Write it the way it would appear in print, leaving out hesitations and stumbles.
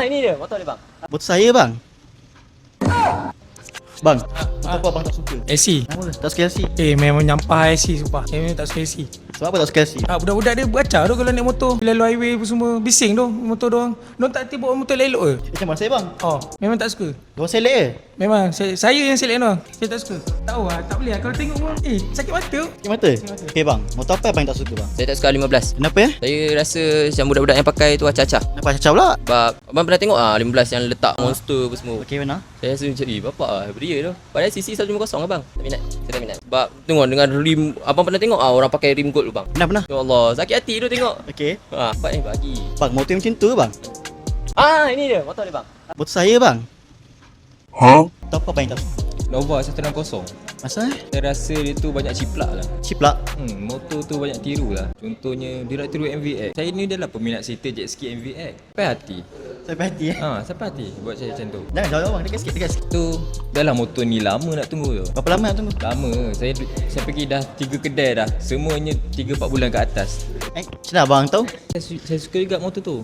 ini dia, motor dia bang. Motor saya bang. Bang, motor apa bang tak suka? AC. Kenapa? Tak suka LC. Memang nyampah AC sumpah. Memang tak suka AC. Sebab apa tak suka LC? Budak-budak dia beracau tu kalau naik motor. Bila lalu highway apa semua bising tu motor dia orang. Diorang tak tiba motor elok ke? Macam mana saya bang? Memang tak suka. Diorang selek ke? Memang saya yang select tu. Saya tak suka. Tahu lah, tak boleh lah kalau tengok pun. Sakit mata. Sakit mata? Okey bang, motor apa yang tak suka bang? Saya tak suka 15. Kenapa ya? Saya rasa macam budak-budak yang pakai tu acah-acah. Kenapa cacau pula? Sebab abang pernah tengok 15 yang letak monster apa semua. Okey mana? Saya rasa macam bapak beria tu. Padahal CC 150 lah bang. Tak minat. Saya tak minat. Sebab tengok dengan rim, abang pernah tengok orang pakai rim gold tu bang. Pernah. Ya Allah, sakit hati tu tengok. Okey. Bapak ni bagi. Bang, motor yang macam tu ke bang? Ini dia, motor dia bang. Motor saya bang. Motor apa bang yang tak suka? Nova 160. Masa Saya rasa dia tu banyak ciplak lah. ciplak. Motor tu banyak tiru lah. Contohnya dia nak tiru MVX. Saya ni dah lah peminat cerita jet ski MVX. Sampai hati. Sampai hati Sampai hati buat saya macam tu. Jangan jauh bang, dekat sikit. Tu dah lah motor ni lama nak tunggu tu. Berapa lama nak tunggu? Lama. Saya pergi dah 3 kedai dah. Semuanya 3-4 bulan ke atas. Macam mana abang tahu? Saya suka juga motor tu.